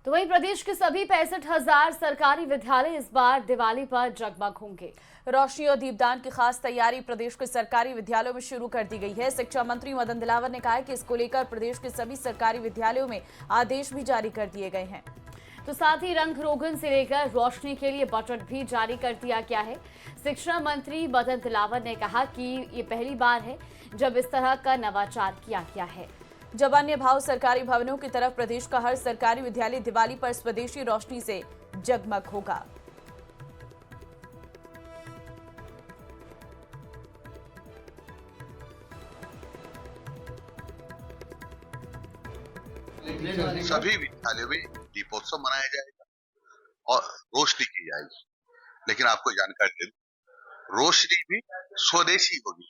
तो वहीं प्रदेश के सभी 65,000 सरकारी विद्यालय इस बार दिवाली पर जगमग होंगे। रोशनी और दीपदान की खास तैयारी प्रदेश के सरकारी विद्यालयों में शुरू कर दी गई है। शिक्षा मंत्री मदन दिलावर ने कहा है कि इसको लेकर प्रदेश के सभी सरकारी विद्यालयों में आदेश भी जारी कर दिए गए हैं। तो साथ ही रंग रोगन से लेकर रोशनी के लिए बजट भी जारी कर दिया गया है। शिक्षा मंत्री मदन दिलावर ने कहा कि ये पहली बार है जब इस तरह का नवाचार किया गया है। जब अन्य भाव सरकारी भवनों की तरफ प्रदेश का हर सरकारी विद्यालय दिवाली पर स्वदेशी रोशनी से जगमग होगा। सभी विद्यालयों में दीपोत्सव मनाया जाएगा और रोशनी की जाएगी। लेकिन आपको जानकारी दे दूं, रोशनी भी स्वदेशी होगी,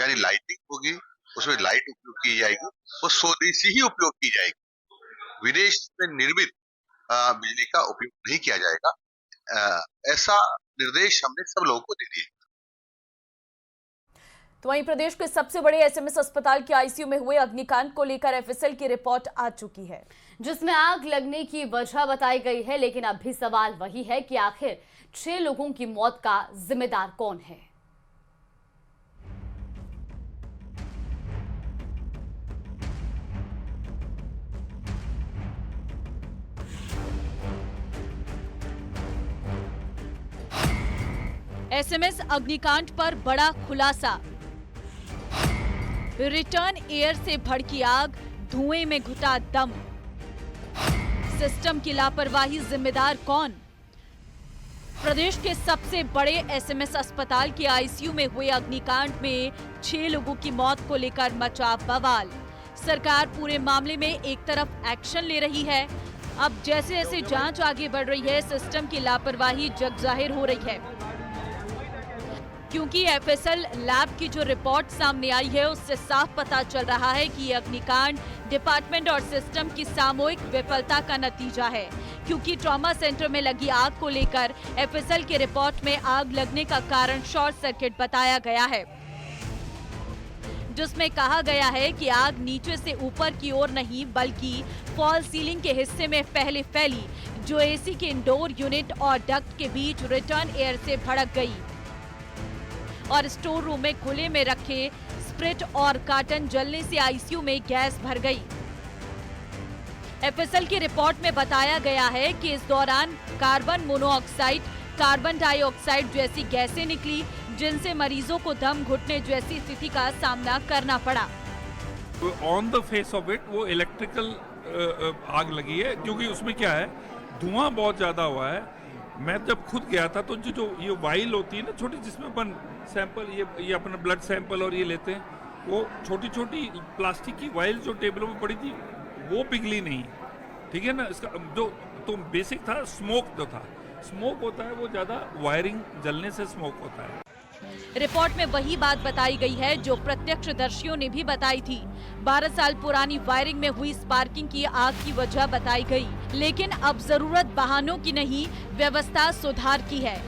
यानी लाइटिंग होगी, उसमें लाइट उपयोग की जाएगी, वो स्वदेशी ही उपयोग की जाएगी। विदेश में निर्मित बिजली का उपयोग नहीं किया जाएगा। ऐसा निर्देश हमने सब लोगों को दे दिए। तो वहीं प्रदेश के सबसे बड़े एसएमएस अस्पताल के आईसीयू में हुए अग्निकांड को लेकर एफएसएल की रिपोर्ट आ चुकी है, जिसमें आग लगने की वजह बताई गई है। लेकिन अब भी सवाल वही है कि आखिर 6 लोगों की मौत का जिम्मेदार कौन है। एसएमएस अग्निकांड पर बड़ा खुलासा। रिटर्न एयर से भड़की आग, धुएं में घुटा दम। सिस्टम की लापरवाही जिम्मेदार कौन? प्रदेश के सबसे बड़े एसएमएस अस्पताल के आईसीयू में हुए अग्निकांड में 6 लोगों की मौत को लेकर मचा बवाल। सरकार पूरे मामले में एक तरफ एक्शन ले रही है। अब जैसे जैसे जांच आगे बढ़ रही है, सिस्टम की लापरवाही जग जाहिर हो रही है, क्योंकि एफएसएल लैब की जो रिपोर्ट सामने आई है उससे साफ पता चल रहा है कि ये अग्निकांड डिपार्टमेंट और सिस्टम की सामूहिक विफलता का नतीजा है। क्योंकि ट्रॉमा सेंटर में लगी आग को लेकर एफएसएल की रिपोर्ट में आग लगने का कारण शॉर्ट सर्किट बताया गया है, जिसमें कहा गया है कि आग नीचे से ऊपर की ओर नहीं बल्कि फॉल सीलिंग के हिस्से में पहले फैली, जो एसी के इंडोर यूनिट और डक्ट के बीच रिटर्न एयर से भड़क गई और स्टोर रूम में खुले में रखे स्प्रिट और कार्टन जलने से आईसीयू में गैस भर गई। एफएसएल की रिपोर्ट में बताया गया है कि इस दौरान कार्बन मोनोऑक्साइड, कार्बन डाइऑक्साइड जैसी गैसें निकली, जिनसे मरीजों को दम घुटने जैसी स्थिति का सामना करना पड़ा। On the face of it वो इलेक्ट्रिकल आग लगी है, क्योंकि उसमें क्या है, धुआं बहुत ज्यादा हुआ है। मैं जब खुद गया था तो जो ये वाइल होती है ना छोटी, जिसमें अपन सैंपल ये अपना ब्लड सैंपल और ये लेते हैं, वो छोटी छोटी प्लास्टिक की वाइल जो टेबलों में पड़ी थी वो पिघली नहीं, ठीक है ना। इसका जो तो बेसिक था, स्मोक जो था, स्मोक होता है वो ज्यादा वायरिंग जलने से स्मोक होता है। रिपोर्ट में वही बात बताई गई है जो प्रत्यक्षदर्शियों ने भी बताई थी। 12 साल पुरानी वायरिंग में हुई स्पार्किंग की आग की वजह बताई गई, लेकिन अब जरूरत बहानों की नहीं, व्यवस्था सुधार की है।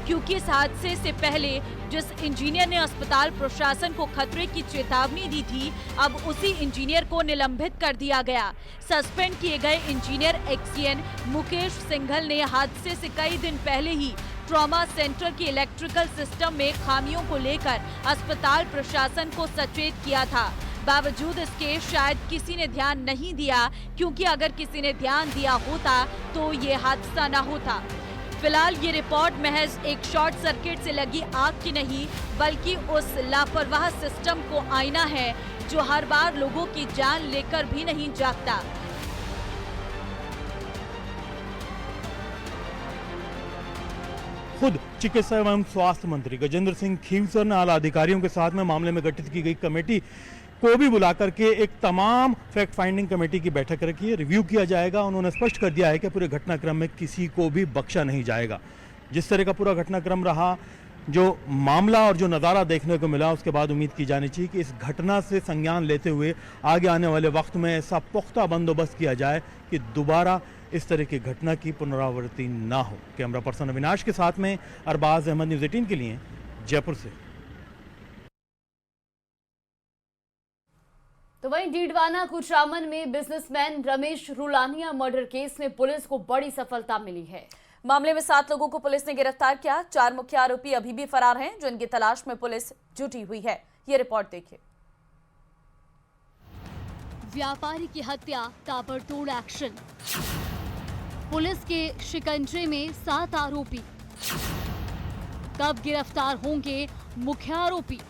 क्योंकि इस हादसे से पहले जिस इंजीनियर ने अस्पताल प्रशासन को खतरे की चेतावनी दी थी, अब उसी इंजीनियर को निलंबित कर दिया गया। सस्पेंड किए गए इंजीनियर एक्सीएन मुकेश सिंघल ने हादसे से कई दिन पहले ही ट्रॉमा सेंटर के इलेक्ट्रिकल सिस्टम में खामियों को लेकर अस्पताल प्रशासन को सचेत किया था। बावजूद इसके शायद किसी ने ध्यान नहीं दिया, क्योंकि अगर किसी ने ध्यान दिया होता तो ये हादसा न होता। फिलहाल ये रिपोर्ट महज एक शॉर्ट सर्किट से लगी आग की नहीं, बल्कि उस लापरवाह सिस्टम को आईना है जो हर बार लोगों की जान लेकर भी नहीं जागता। खुद चिकित्सा एवं स्वास्थ्य मंत्री गजेंद्र सिंह खींवसर ने आला अधिकारियों के साथ में मामले में गठित की गई कमेटी को भी बुला करके एक तमाम फैक्ट फाइंडिंग कमेटी की बैठक रखी है। रिव्यू किया जाएगा। उन्होंने स्पष्ट कर दिया है कि पूरे घटनाक्रम में किसी को भी बख्शा नहीं जाएगा। जिस तरह का पूरा घटनाक्रम रहा, जो मामला और जो नज़ारा देखने को मिला, उसके बाद उम्मीद की जानी चाहिए कि इस घटना से संज्ञान लेते हुए आगे आने वाले वक्त में ऐसा पुख्ता बंदोबस्त किया जाए कि दोबारा इस तरह की घटना की पुनरावृत्ति ना हो। कैमरा पर्सन अविनाश के साथ में अरबाज अहमद, न्यूज़ 18 के लिए, जयपुर से। तो वहीं डीडवाना कुचामन में businessman Ramesh Rulania murder case में पुलिस को बड़ी सफलता मिली है। मामले में 7 लोगों को पुलिस ने गिरफ्तार किया। 4 मुख्य आरोपी अभी भी फरार हैं, जिनकी तलाश में पुलिस जुटी हुई है। ये रिपोर्ट देखिए। व्यापारी की हत्या, ताबड़तोड़ एक्शन। पुलिस के शिकंजे में 7 आरोपी। कब गिरफ्तार होंगे मुख्य आरोपी?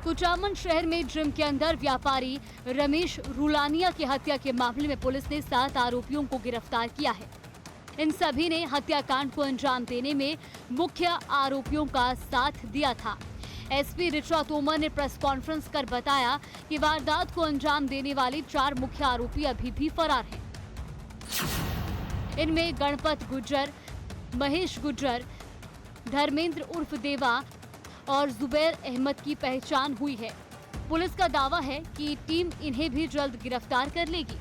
कुचामन शहर में जिम के अंदर व्यापारी रमेश रुलानिया की हत्या के मामले में पुलिस ने 7 आरोपियों को गिरफ्तार किया है। इन सभी ने हत्याकांड को अंजाम देने में मुख्य आरोपियों का साथ दिया था। एसपी ऋचा तोमर ने प्रेस कॉन्फ्रेंस कर बताया कि वारदात को अंजाम देने वाले 4 मुख्य आरोपी अभी भी फरार हैं। इनमें गणपत गुज्जर, महेश गुज्जर, धर्मेंद्र उर्फ देवा और जुबैर अहमद की पहचान हुई है। पुलिस का दावा है कि टीम इन्हें भी जल्द गिरफ्तार कर लेगी।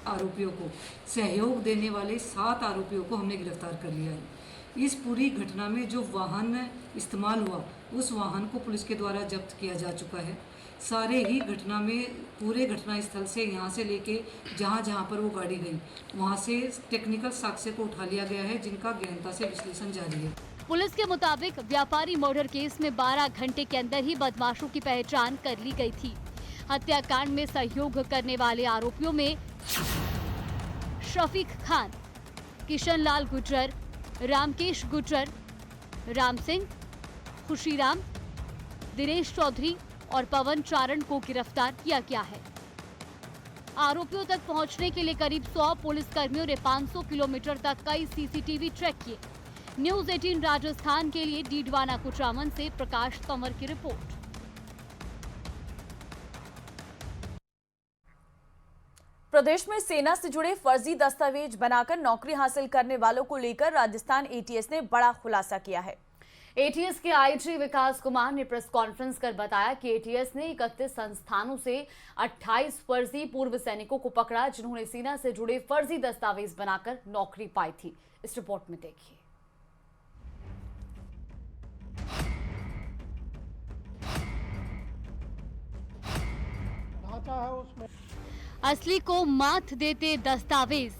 आरोपियों को सहयोग देने वाले 7 आरोपियों को हमने गिरफ्तार कर लिया है। इस पूरी घटना में जो वाहन इस्तेमाल हुआ, उस वाहन को पुलिस के द्वारा जब्त किया जा चुका है। सारे ही घटना में पूरे घटना स्थल से यहाँ से लेके जहाँ पर वो गाड़ी गई, वहाँ से टेक्निकल साक्ष्य को उठा लिया गया है, जिनका गहनता से विश्लेषण जारी है। पुलिस के मुताबिक व्यापारी मर्डर केस में 12 घंटे के अंदर ही बदमाशों की पहचान कर ली गई थी। हत्याकांड में सहयोग करने वाले आरोपियों में शफीक खान, किशन लाल गुज्जर, रामकेश गुज्जर, राम सिंह, खुशीराम, दिनेश चौधरी और पवन चारण को गिरफ्तार किया गया है। आरोपियों तक पहुंचने के लिए करीब 100 पुलिसकर्मियों ने 500 किलोमीटर तक कई सीसीटीवी ट्रैक किए। न्यूज 18 राजस्थान के लिए डीडवाना कुचामन से प्रकाश तंवर की रिपोर्ट। प्रदेश में सेना से जुड़े फर्जी दस्तावेज बनाकर नौकरी हासिल करने वालों को लेकर राजस्थान एटीएस ने बड़ा खुलासा किया है। एटीएस के आईजी विकास कुमार ने प्रेस कॉन्फ्रेंस कर बताया कि एटीएस ने 31 संस्थानों से 28 फर्जी पूर्व सैनिकों को पकड़ा, जिन्होंने सेना से जुड़े फर्जी दस्तावेज बनाकर नौकरी पाई थी। इस रिपोर्ट में देखिए। असली को मात देते दस्तावेज,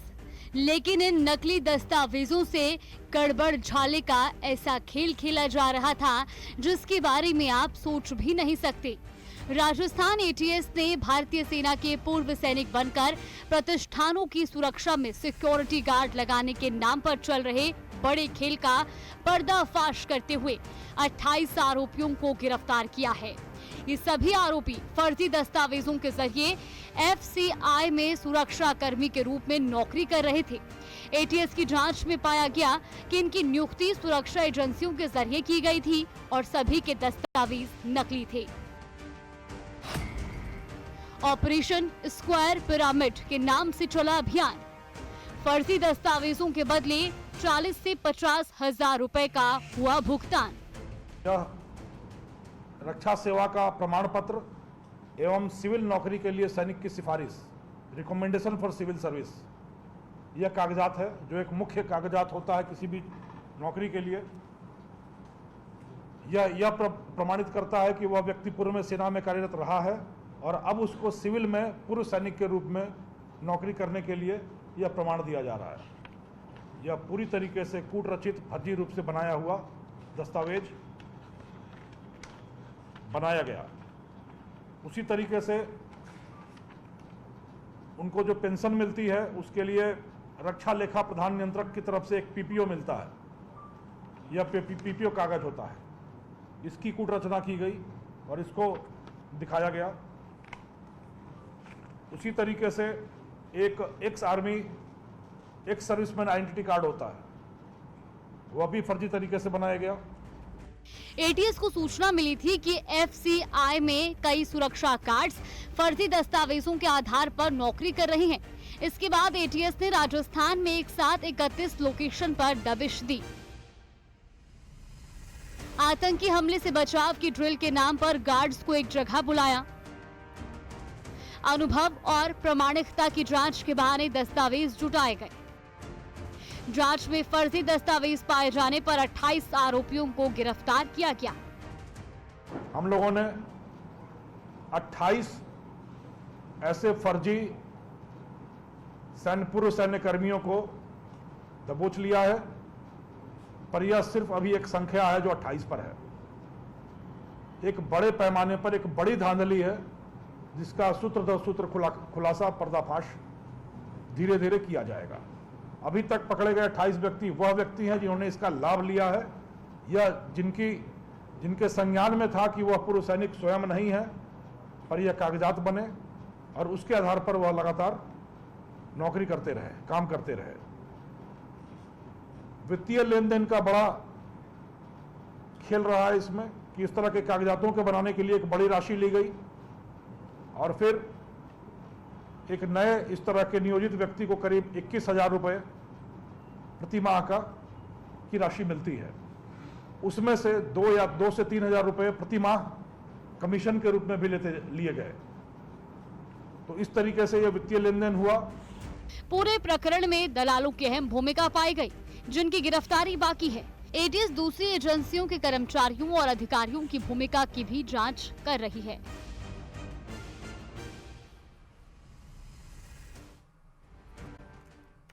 लेकिन इन नकली दस्तावेजों से गड़बड़ झाले का ऐसा खेल खेला जा रहा था जिसके बारे में आप सोच भी नहीं सकते। राजस्थान एटीएस ने भारतीय सेना के पूर्व सैनिक बनकर प्रतिष्ठानों की सुरक्षा में सिक्योरिटी गार्ड लगाने के नाम पर चल रहे बड़े खेल का पर्दाफाश करते हुए 28 आरोपियों को गिरफ्तार किया है। ये सभी आरोपी फर्जी दस्तावेजों के जरिए एफसीआई में सुरक्षा कर्मी के रूप में नौकरी कर रहे थे। एटीएस की जांच में पाया गया कि इनकी नियुक्ति सुरक्षा एजेंसियों के जरिए की गई थी और सभी के दस्तावेज नकली थे। ऑपरेशन स्क्वायर पिरामिड के नाम से चला अभियान। फर्जी दस्तावेजों के बदले 40 से 50 हजार रुपए का हुआ भुगतान। रक्षा सेवा का प्रमाण पत्र एवं सिविल नौकरी के लिए सैनिक की सिफारिश, रिकमेंडेशन फॉर सिविल सर्विस, यह कागजात है जो एक मुख्य कागजात होता है किसी भी नौकरी के लिए। यह प्रमाणित करता है कि वह व्यक्ति पूर्व में सेना में कार्यरत रहा है और अब उसको सिविल में पूर्व सैनिक के रूप में नौकरी करने के लिए यह प्रमाण दिया जा रहा है। यह पूरी तरीके से कूट रचित फर्जी रूप से बनाया हुआ दस्तावेज बनाया गया। उसी तरीके से उनको जो पेंशन मिलती है उसके लिए रक्षा लेखा प्रधान नियंत्रक की तरफ से एक पीपीओ मिलता है। यह पीपीओ कागज होता है, इसकी कूट रचना की गई और इसको दिखाया गया। उसी तरीके से एक ex army ex serviceman identity card होता है, वह भी फर्जी तरीके से बनाया गया। एटीएस को सूचना मिली थी कि एफसीआई में कई सुरक्षा कार्ड्स फर्जी दस्तावेजों के आधार पर नौकरी कर रहे हैं। इसके बाद एटीएस ने राजस्थान में एक साथ 31 लोकेशन पर दबिश दी। आतंकी हमले से बचाव की ड्रिल के नाम पर गार्ड्स को एक जगह बुलाया। अनुभव और प्रामाणिकता की जांच के बहाने दस्तावेज जुटाए गए। जांच में फर्जी दस्तावेज पाए जाने पर 28 आरोपियों को गिरफ्तार किया गया। हम लोगों ने 28 ऐसे फर्जी पूर्व सैन्य कर्मियों को दबोच लिया है, पर यह सिर्फ अभी एक संख्या है जो 28 पर है। एक बड़े पैमाने पर एक बड़ी धांधली है जिसका सूत्र दर सूत्र खुलासा पर्दाफाश धीरे धीरे किया जाएगा। अभी तक पकड़े गए 28 व्यक्ति वह व्यक्ति हैं जिन्होंने इसका लाभ लिया है या जिनके संज्ञान में था कि वह पूर्व सैनिक स्वयं नहीं है, पर यह कागजात बने और उसके आधार पर वह लगातार नौकरी करते रहे, काम करते रहे। वित्तीय लेन देन का बड़ा खेल रहा है इसमें कि इस तरह के कागजातों के बनाने के लिए एक बड़ी राशि ली गई और फिर एक नए इस तरह के नियोजित व्यक्ति को करीब 21,000 रुपये प्रति माह की राशि मिलती है। उसमें से 2 से 3,000 रुपये प्रति माह कमीशन के रूप में भी लिए गए। तो इस तरीके से यह वित्तीय लेन देन हुआ। पूरे प्रकरण में दलालों की अहम भूमिका पाई गई, जिनकी गिरफ्तारी बाकी है। एटीएस दूसरी एजेंसियों के कर्मचारियों और अधिकारियों की भूमिका की भी जांच कर रही है।